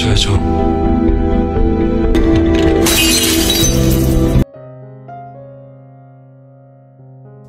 해줘야죠.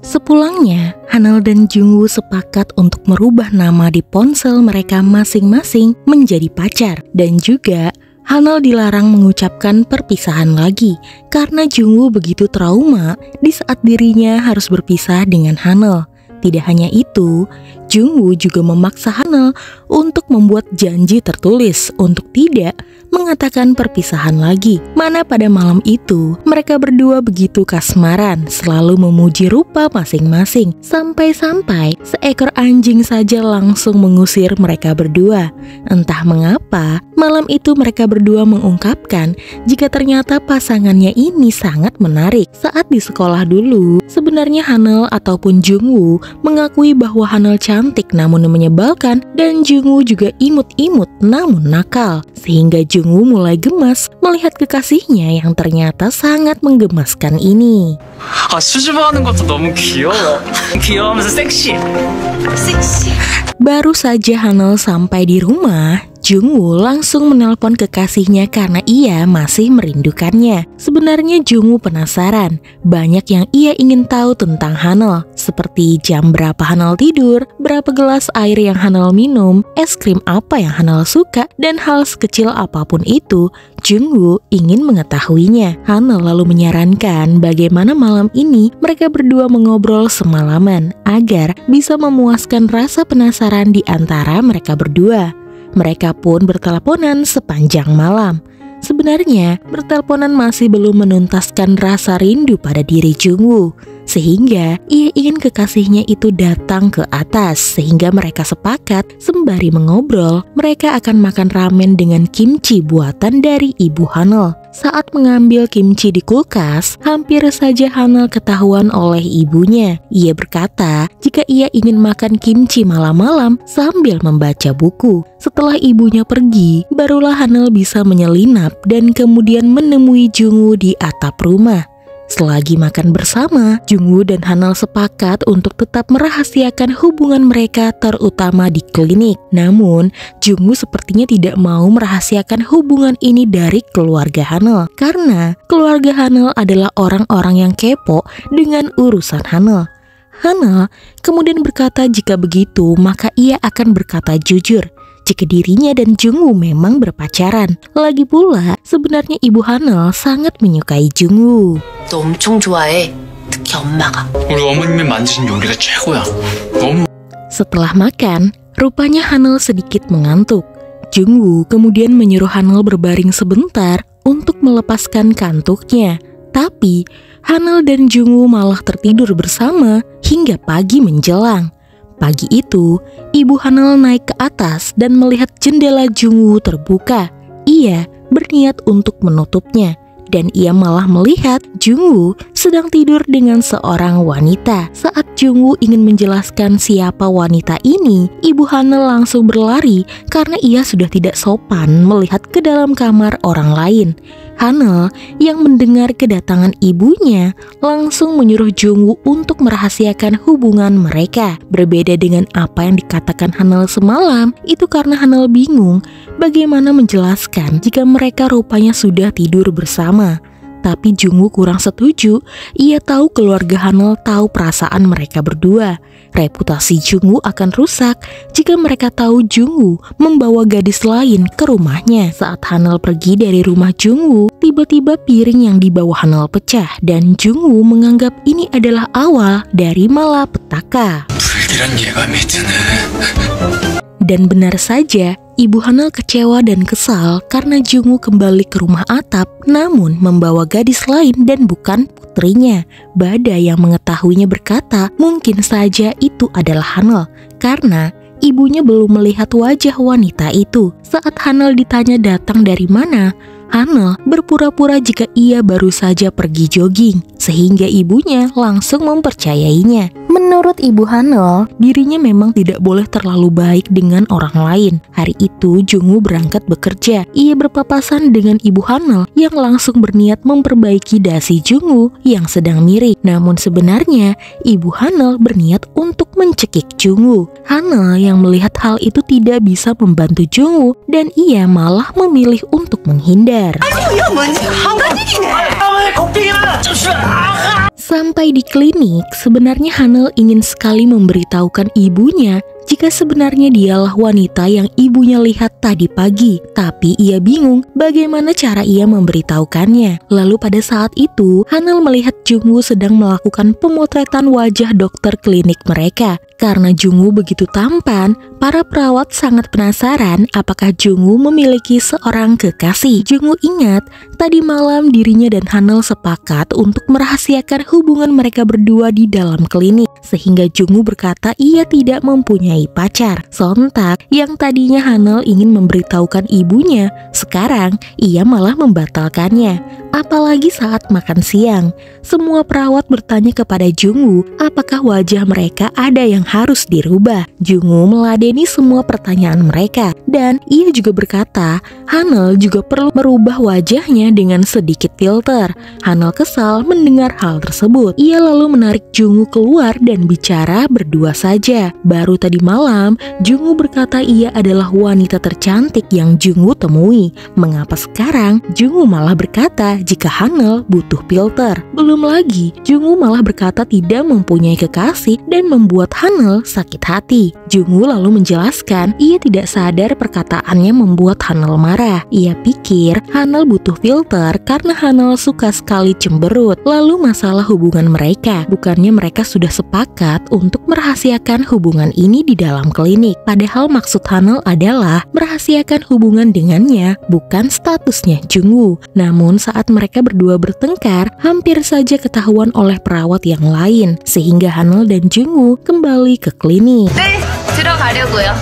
Sepulangnya, Hanul dan Jungwoo sepakat untuk merubah nama di ponsel mereka masing-masing menjadi pacar. Dan juga, Hanul dilarang mengucapkan perpisahan lagi karena Jungwoo begitu trauma di saat dirinya harus berpisah dengan Hanul. Tidak hanya itu, Jungwoo juga memaksa Hanul untuk membuat janji tertulis untuk tidak mengatakan perpisahan lagi. Mana pada malam itu, mereka berdua begitu kasmaran, selalu memuji rupa masing-masing. Sampai-sampai seekor anjing saja langsung mengusir mereka berdua. Entah mengapa, malam itu mereka berdua mengungkapkan jika ternyata pasangannya ini sangat menarik. Saat di sekolah dulu, sebenarnya Hanul ataupun Jungwoo mengakui bahwa Hanul cantik namun menyebalkan, dan Jungwoo juga imut-imut namun nakal. Sehingga Jungwoo mulai gemas melihat kekasihnya yang ternyata sangat menggemaskan ini. 수줍어하는 것도 너무 귀여워. 귀여우면서 섹시해. Baru saja Hanul sampai di rumah, Jungwoo langsung menelpon kekasihnya karena ia masih merindukannya. Sebenarnya Jungwoo penasaran, banyak yang ia ingin tahu tentang Hanul, seperti jam berapa Hanul tidur, berapa gelas air yang Hanul minum, es krim apa yang Hanul suka, dan hal sekecil apapun itu, Jungwoo ingin mengetahuinya. Hanul lalu menyarankan bagaimana malam ini mereka berdua mengobrol semalaman agar bisa memuaskan rasa penasaran di antara mereka berdua. Mereka pun berteleponan sepanjang malam. Sebenarnya, berteleponan masih belum menuntaskan rasa rindu pada diri Jungwoo, sehingga ia ingin kekasihnya itu datang ke atas. Sehingga mereka sepakat sembari mengobrol, mereka akan makan ramen dengan kimchi buatan dari ibu Hanul. Saat mengambil kimchi di kulkas, hampir saja Hanul ketahuan oleh ibunya. Ia berkata jika ia ingin makan kimchi malam-malam sambil membaca buku. Setelah ibunya pergi, barulah Hanul bisa menyelinap dan kemudian menemui Jungwoo di atap rumah. Selagi makan bersama, Jungwoo dan Hanul sepakat untuk tetap merahasiakan hubungan mereka, terutama di klinik. Namun, Jungwoo sepertinya tidak mau merahasiakan hubungan ini dari keluarga Hanul, karena keluarga Hanul adalah orang-orang yang kepo dengan urusan Hanul. Hanul kemudian berkata jika begitu, maka ia akan berkata jujur jika dirinya dan Jungwoo memang berpacaran. Lagi pula, sebenarnya ibu Hanul sangat menyukai Jungwoo. 너 엄청 좋아해. 특히 엄마가. 우리 어머님이 만드신 요리가 최고야. 너무. Setelah makan, rupanya Hanul sedikit mengantuk. Jungwoo kemudian menyuruh Hanul berbaring sebentar untuk melepaskan kantuknya. Tapi, Hanul dan Jungwoo malah tertidur bersama hingga pagi menjelang. Pagi itu, ibu Hanul naik ke atas dan melihat jendela Jungwoo terbuka. Ia berniat untuk menutupnya, dan ia malah melihat Jungwoo sedang tidur dengan seorang wanita. Saat Jungwoo ingin menjelaskan siapa wanita ini, ibu Hanul langsung berlari karena ia sudah tidak sopan melihat ke dalam kamar orang lain. Hanul yang mendengar kedatangan ibunya langsung menyuruh Jungwoo untuk merahasiakan hubungan mereka. Berbeda dengan apa yang dikatakan Hanul semalam, itu karena Hanul bingung bagaimana menjelaskan jika mereka rupanya sudah tidur bersama. Tapi Jungwoo kurang setuju. Ia tahu keluarga Hanul tahu perasaan mereka berdua. Reputasi Jungwoo akan rusak jika mereka tahu Jungwoo membawa gadis lain ke rumahnya. Saat Hanul pergi dari rumah Jungwoo, tiba-tiba piring yang dibawa Hanul pecah dan Jungwoo menganggap ini adalah awal dari malapetaka. 불길한 예감이 드네. Dan benar saja, ibu Hanul kecewa dan kesal karena Jungwoo kembali ke rumah atap namun membawa gadis lain dan bukan putrinya. Bada yang mengetahuinya berkata mungkin saja itu adalah Hanul karena ibunya belum melihat wajah wanita itu. Saat Hanul ditanya datang dari mana, Hanel berpura-pura jika ia baru saja pergi jogging, sehingga ibunya langsung mempercayainya. Menurut ibu Hanel, dirinya memang tidak boleh terlalu baik dengan orang lain. Hari itu Jungwoo berangkat bekerja. Ia berpapasan dengan ibu Hanel yang langsung berniat memperbaiki dasi Jungwoo yang sedang miring. Namun sebenarnya ibu Hanel berniat untuk mencekik Jungwoo. Hanel yang melihat hal itu tidak bisa membantu Jungwoo dan ia malah memilih untuk menghindar. Sampai di klinik, sebenarnya Hanel ingin sekali memberitahukan ibunya jika sebenarnya dialah wanita yang ibunya lihat tadi pagi. Tapi ia bingung bagaimana cara ia memberitahukannya. Lalu pada saat itu, Hanel melihat Jungwoo sedang melakukan pemotretan wajah dokter klinik mereka. Karena Jungwoo begitu tampan, para perawat sangat penasaran apakah Jungwoo memiliki seorang kekasih. Jungwoo ingat tadi malam dirinya dan Hanel sepakat untuk merahasiakan hubungan mereka berdua di dalam klinik, sehingga Jungwoo berkata ia tidak mempunyai pacar. Sontak, yang tadinya Hanel ingin memberitahukan ibunya, sekarang ia malah membatalkannya. Apalagi saat makan siang, semua perawat bertanya kepada Jungwoo apakah wajah mereka ada yang harus dirubah. Jungwoo meladeni semua pertanyaan mereka dan ia juga berkata Hanel juga perlu merubah wajahnya dengan sedikit filter. Hanel kesal mendengar hal tersebut. Ia lalu menarik Jungwoo keluar dan bicara berdua saja. Baru tadi malam, Jungwoo berkata ia adalah wanita tercantik yang Jungwoo temui. Mengapa sekarang Jungwoo malah berkata jika Hanel butuh filter? Belum lagi, Jungwoo malah berkata tidak mempunyai kekasih dan membuat Hanel sakit hati. Jungwoo lalu menjelaskan ia tidak sadar perkataannya membuat Hanel marah. Ia pikir Hanel butuh filter karena Hanel suka sekali cemberut. Lalu masalah hubungan mereka, bukannya mereka sudah sepakat untuk merahasiakan hubungan ini di dalam klinik. Padahal maksud Hanel adalah merahasiakan hubungan dengannya, bukan statusnya Jungwoo. Namun saat mereka berdua bertengkar, hampir saja ketahuan oleh perawat yang lain, sehingga Hanel dan Jungwoo kembali ke klinik. 들어가려고요.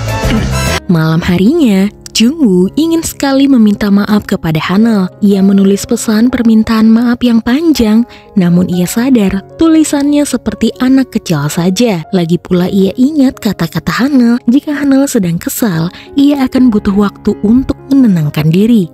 Malam harinya, Jungwoo ingin sekali meminta maaf kepada Hanel. Ia menulis pesan permintaan maaf yang panjang, namun ia sadar tulisannya seperti anak kecil saja. Lagi pula ia ingat kata-kata Hanel, jika Hanel sedang kesal, ia akan butuh waktu untuk menenangkan diri.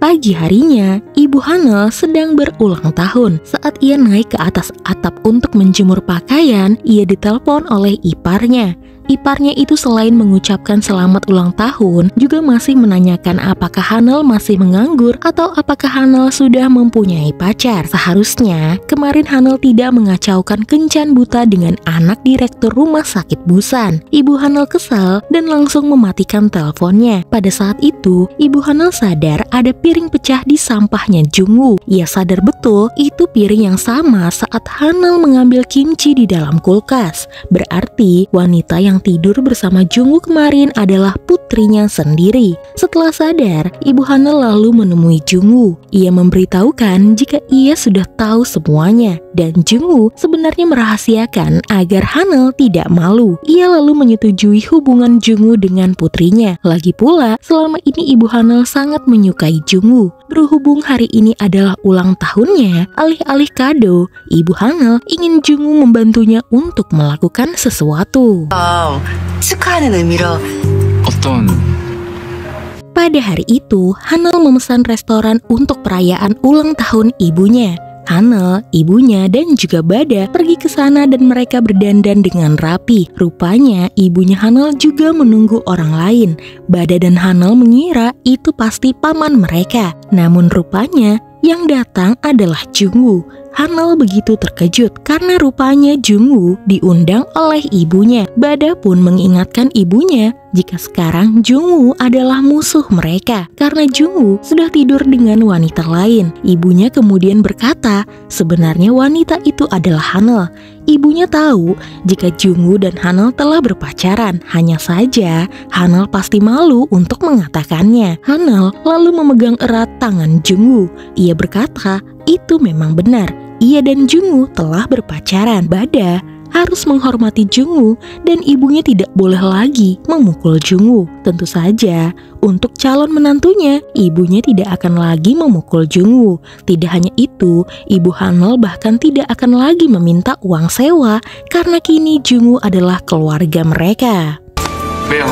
Pagi harinya, ibu Hanel sedang berulang tahun. Saat ia naik ke atas atap untuk menjemur pakaian, ia ditelepon oleh iparnya. Iparnya itu selain mengucapkan selamat ulang tahun, juga masih menanyakan apakah Hanel masih menganggur atau apakah Hanel sudah mempunyai pacar. Seharusnya, kemarin Hanel tidak mengacaukan kencan buta dengan anak direktur rumah sakit Busan. Ibu Hanel kesal dan langsung mematikan teleponnya. Pada saat itu, ibu Hanel sadar ada piring pecah di sampahnya Jungwoo. Ia sadar betul itu piring yang sama saat Hanel mengambil kimchi di dalam kulkas. Berarti wanita yang tidur bersama Jungwoo kemarin adalah putrinya sendiri. Setelah sadar, ibu Hanel lalu menemui Jungwoo. Ia memberitahukan jika ia sudah tahu semuanya dan Jungwoo sebenarnya merahasiakan agar Hanel tidak malu. Ia lalu menyetujui hubungan Jungwoo dengan putrinya. Lagi pula, selama ini ibu Hanel sangat menyukai Jungwoo. Berhubung hari ini adalah ulang tahunnya, alih-alih kado, ibu Hanel ingin Jungwoo membantunya untuk melakukan sesuatu. 축하하는 의미로 어떤 Pada hari itu, Hanel memesan restoran untuk perayaan ulang tahun ibunya. Hanel, ibunya, dan juga Bada pergi ke sana dan mereka berdandan dengan rapi. Rupanya ibunya Hanel juga menunggu orang lain. Bada dan Hanel mengira itu pasti paman mereka. Namun rupanya yang datang adalah Jungwoo. Hanel begitu terkejut karena rupanya Jungwoo diundang oleh ibunya. Bada pun mengingatkan ibunya jika sekarang Jungwoo adalah musuh mereka karena Jungwoo sudah tidur dengan wanita lain. Ibunya kemudian berkata, sebenarnya wanita itu adalah Hanel. Ibunya tahu jika Jungwoo dan Hanel telah berpacaran. Hanya saja Hanel pasti malu untuk mengatakannya. Hanel lalu memegang erat tangan Jungwoo. Ia berkata, itu memang benar. Ia dan Jungwoo telah berpacaran. Bada harus menghormati Jungwoo dan ibunya tidak boleh lagi memukul Jungwoo. Tentu saja, untuk calon menantunya, ibunya tidak akan lagi memukul Jungwoo. Tidak hanya itu, ibu Hanul bahkan tidak akan lagi meminta uang sewa karena kini Jungwoo adalah keluarga mereka. 왜요?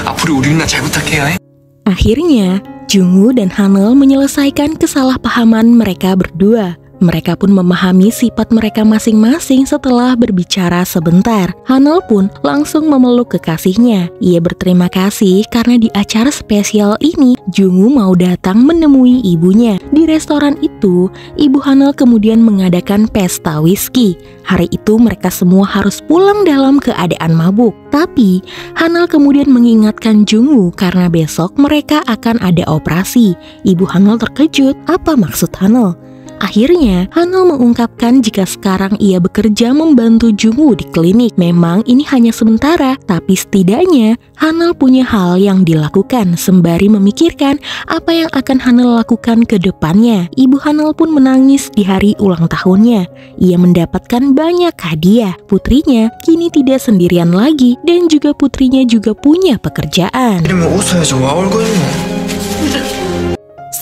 앞으로 우리 누나 잘 부탁해요. Akhirnya, Jungwoo dan Hanul menyelesaikan kesalahpahaman mereka berdua. Mereka pun memahami sifat mereka masing-masing setelah berbicara sebentar. Hanul pun langsung memeluk kekasihnya. Ia berterima kasih karena di acara spesial ini, Jungwoo mau datang menemui ibunya. Di restoran itu, ibu Hanul kemudian mengadakan pesta whisky. Hari itu mereka semua harus pulang dalam keadaan mabuk. Tapi, Hanul kemudian mengingatkan Jungwoo karena besok mereka akan ada operasi. Ibu Hanul terkejut, apa maksud Hanul? Akhirnya, Hanul mengungkapkan jika sekarang ia bekerja membantu Jungwoo di klinik. Memang ini hanya sementara, tapi setidaknya Hanul punya hal yang dilakukan sembari memikirkan apa yang akan Hanul lakukan ke depannya. Ibu Hanul pun menangis di hari ulang tahunnya. Ia mendapatkan banyak hadiah. Putrinya kini tidak sendirian lagi dan juga putrinya juga punya pekerjaan. 이러면 웃어야죠. 와 울고 있노.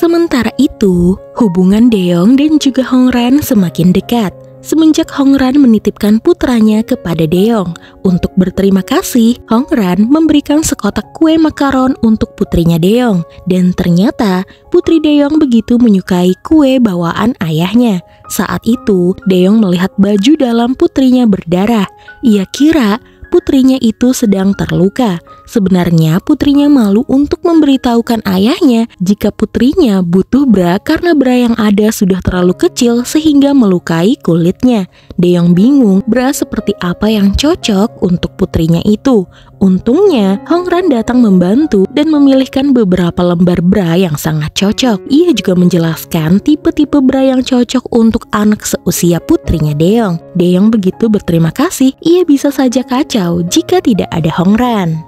Sementara itu, hubungan Daeyeong dan juga Hongran semakin dekat. Semenjak Hongran menitipkan putranya kepada Daeyeong. Untuk berterima kasih, Hongran memberikan sekotak kue makaron untuk putrinya Daeyeong. Dan ternyata, putri Daeyeong begitu menyukai kue bawaan ayahnya. Saat itu, Daeyeong melihat baju dalam putrinya berdarah. Ia kira putrinya itu sedang terluka. Sebenarnya putrinya malu untuk memberitahukan ayahnya jika putrinya butuh bra karena bra yang ada sudah terlalu kecil sehingga melukai kulitnya. Daeyeong bingung bra seperti apa yang cocok untuk putrinya itu. Untungnya Hongran datang membantu dan memilihkan beberapa lembar bra yang sangat cocok. Ia juga menjelaskan tipe-tipe bra yang cocok untuk anak seusia putrinya Daeyeong. Daeyeong begitu berterima kasih, ia bisa saja kacau jika tidak ada Hongran.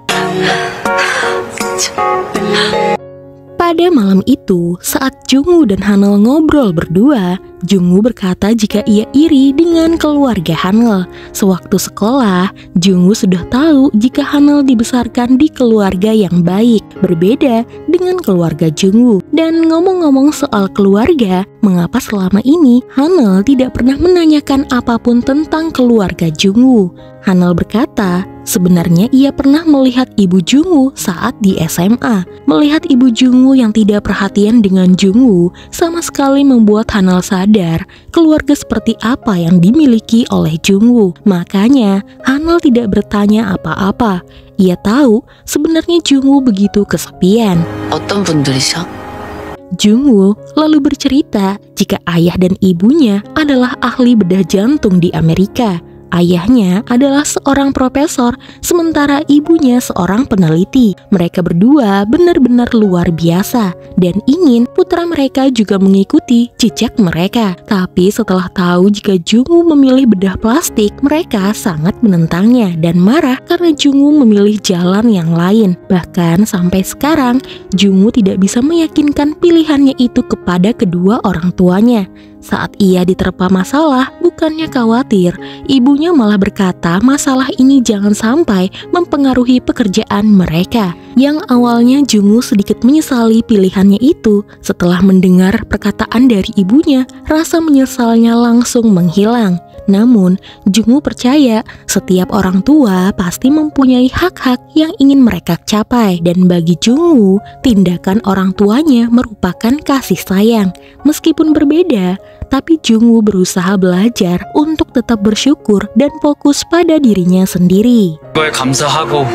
Pada malam itu, saat Jungwoo dan Hanul ngobrol berdua, Jungwoo berkata jika ia iri dengan keluarga Hanul. Sewaktu sekolah, Jungwoo sudah tahu jika Hanul dibesarkan di keluarga yang baik, berbeda dengan keluarga Jungwoo. Dan ngomong-ngomong soal keluarga, mengapa selama ini Hanul tidak pernah menanyakan apapun tentang keluarga Jungwoo? Hanul berkata, sebenarnya ia pernah melihat ibu Jungwoo saat di SMA. Melihat ibu Jungwoo yang tidak perhatian dengan Jungwoo sama sekali membuat Hanul sadar keluarga seperti apa yang dimiliki oleh Jungwoo. Makanya Hanul tidak bertanya apa-apa. Ia tahu sebenarnya Jungwoo begitu kesepian. 어떤 분들이셔? Jungwoo lalu bercerita jika ayah dan ibunya adalah ahli bedah jantung di Amerika. Ayahnya adalah seorang profesor, sementara ibunya seorang peneliti. Mereka berdua benar-benar luar biasa dan ingin putra mereka juga mengikuti jejak mereka. Tapi setelah tahu jika Jungwoo memilih bedah plastik, mereka sangat menentangnya dan marah karena Jungwoo memilih jalan yang lain. Bahkan sampai sekarang, Jungwoo tidak bisa meyakinkan pilihannya itu kepada kedua orang tuanya. Saat ia diterpa masalah, bukannya khawatir, ibunya malah berkata masalah ini jangan sampai mempengaruhi pekerjaan mereka. Yang awalnya Jungwoo sedikit menyesali pilihannya itu, setelah mendengar perkataan dari ibunya, rasa menyesalnya langsung menghilang. Namun, Jungwoo percaya setiap orang tua pasti mempunyai hak-hak yang ingin mereka capai. Dan bagi Jungwoo, tindakan orang tuanya merupakan kasih sayang. Meskipun berbeda, tapi Jungwoo berusaha belajar untuk tetap bersyukur dan fokus pada dirinya sendiri. 그거에 감사하고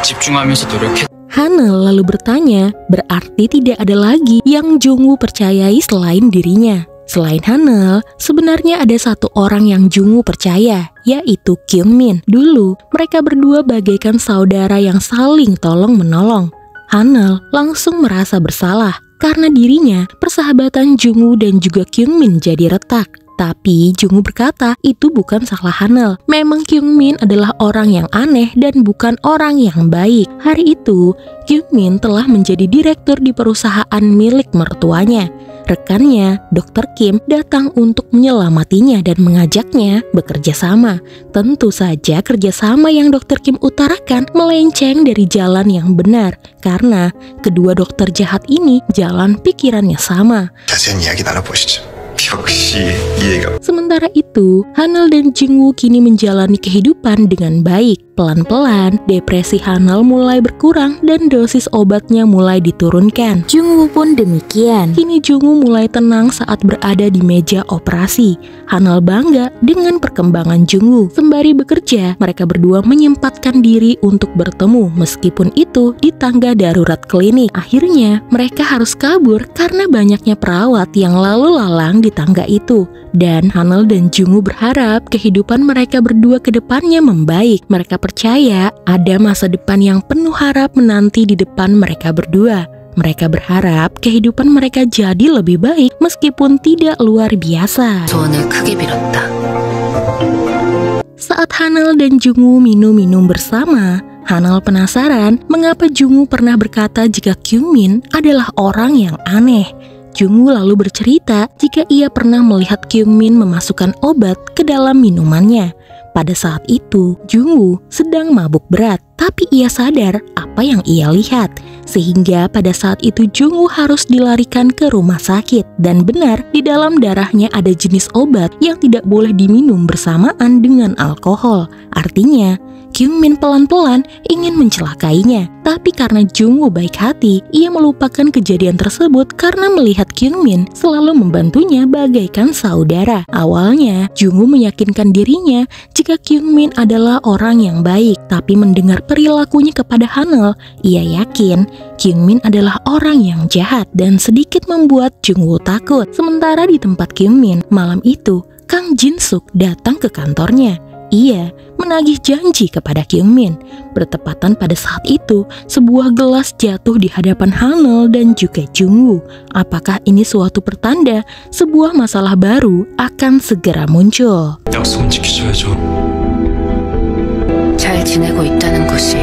집중하면서 노력해. Hanul lalu bertanya, berarti tidak ada lagi yang Jungwoo percayai selain dirinya. Selain Hanul, sebenarnya ada satu orang yang Jungwoo percaya, yaitu Kyungmin. Dulu, mereka berdua bagaikan saudara yang saling tolong-menolong. Hanul langsung merasa bersalah karena dirinya persahabatan Jungwoo dan juga Kyungmin jadi retak. Tapi Jungwoo berkata itu bukan salah Hanul. Memang Kyungmin adalah orang yang aneh dan bukan orang yang baik. Hari itu, Kyungmin telah menjadi direktur di perusahaan milik mertuanya. rekannya, Dr. Kim, datang untuk menyelamatinya dan mengajaknya bekerja sama. Tentu saja kerjasama yang Dr. Kim utarakan melenceng dari jalan yang benar, karena kedua dokter jahat ini jalan pikirannya sama. 자세한 이야기 나눠보시죠. 역시 이해가. Sementara itu, Hanel dan Jungwoo kini menjalani kehidupan dengan baik. Pelan-pelan, depresi Hanel mulai berkurang dan dosis obatnya mulai diturunkan. Jungwoo pun demikian. Kini Jungwoo mulai tenang saat berada di meja operasi. Hanel bangga dengan perkembangan Jungwoo. Sembari bekerja, mereka berdua menyempatkan diri untuk bertemu meskipun itu di tangga darurat klinik. Akhirnya, mereka harus kabur karena banyaknya perawat yang lalu lalang di tangga itu. Dan Hanel dan Jungwoo berharap kehidupan mereka berdua ke depannya membaik. Mereka percaya ada masa depan yang penuh harap menanti di depan mereka berdua. Mereka berharap kehidupan mereka jadi lebih baik meskipun tidak luar biasa. 소원을 크게 빌었다. Saat Hanel dan Jungwoo minum-minum bersama, Hanel penasaran mengapa Jungwoo pernah berkata jika Kyungmin adalah orang yang aneh. Jungwoo lalu bercerita jika ia pernah melihat Kyungmin memasukkan obat ke dalam minumannya. Pada saat itu, Jungwoo sedang mabuk berat, tapi ia sadar apa yang ia lihat. Sehingga pada saat itu Jungwoo harus dilarikan ke rumah sakit. Dan benar, di dalam darahnya ada jenis obat yang tidak boleh diminum bersamaan dengan alkohol. Artinya, Kyungmin pelan-pelan ingin mencelakainya. Tapi karena Jungwoo baik hati, ia melupakan kejadian tersebut karena melihat Kyungmin selalu membantunya bagaikan saudara. Awalnya, Jungwoo meyakinkan dirinya jika Kyungmin adalah orang yang baik. Tapi mendengar perilakunya kepada Hanel, ia yakin Kyungmin adalah orang yang jahat dan sedikit membuat Jungwoo takut. Sementara di tempat Kyungmin, malam itu, Kang Jin-suk datang ke kantornya. Ia menagih janji kepada Kyungmin. Bertepatan pada saat itu, sebuah gelas jatuh di hadapan Hanel dan juga Jungwoo. Apakah ini suatu pertanda sebuah masalah baru akan segera muncul? 약속은 지키셔야죠. 잘 지내고 있다는 것이